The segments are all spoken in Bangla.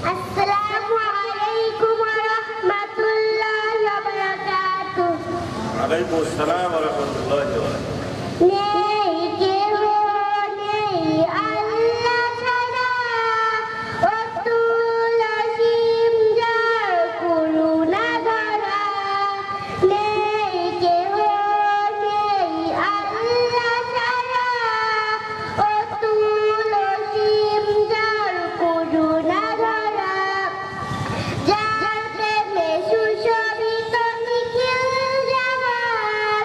আসসালামু আলাইকুম ওয়া রাহমাতুল্লাহি ওয়া বারাকাতুহু। ওয়ালাইকুম আসসালাম ওয়া রাহমাতুল্লাহি ওয়া বারাকাতুহু। নেই কেহ নেই আল্লাহ ছাড়া, অতুল অসীম যার করুণা ধারা। নেই কেহ নেই আল্লাহ ছাড়া, অতুল অসীম যার করুণা ধারা। যার প্রেমে সুশোভিত নিখিল জাহান,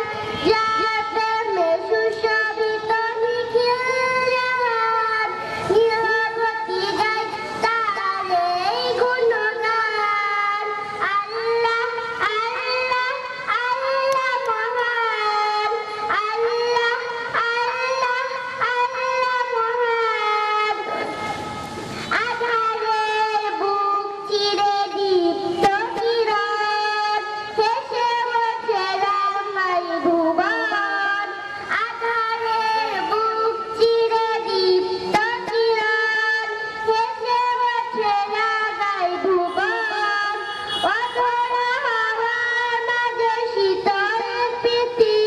যার প্রেমে সুশোভিত নিখিল জাহান, নিরবধি গায় তার এই গুণগান। আল্লাহ আল্লাহ আল্লাহ মহান, আল্লাহ আল্লাহ আল্লাহ মহান। আধারের বুক চিরে দীপ্ত কিরণ, হেসে ওঠে রঙময় ভুবন। আধারের বুক চিরে দীপ্ত কিরণ, হেসে ওঠে রাগায় ভুবন। অধরা হাওয়ার মাঝে শীতল প্রীতি,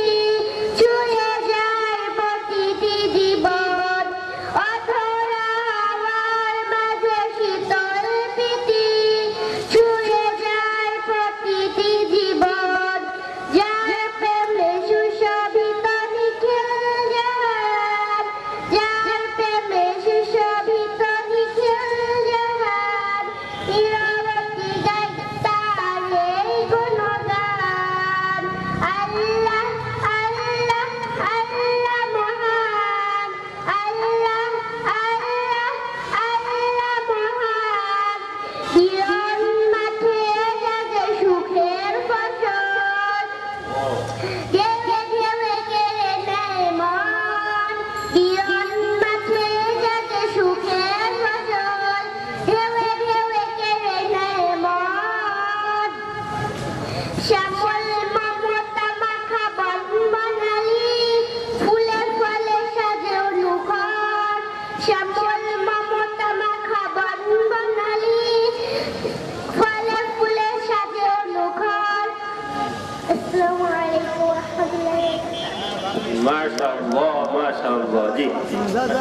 ছুঁয়ে যায় প্রতিটি জীবন। অধরা হাওয়ার মাঝে শীতল প্রীতি, ছুঁয়ে যায় প্রতিটি জীবন। যার প্রেমে সুশোভিত নিখিল জাহান, যার প্রেমে সুশোভিত নিখিল জাহান, নিরবধি গায় তার এই গুণগান। আল্লাহ আল্লাহ আল্লাহ মহান, আল্লাহ আল্লাহ আল্লাহ মহান।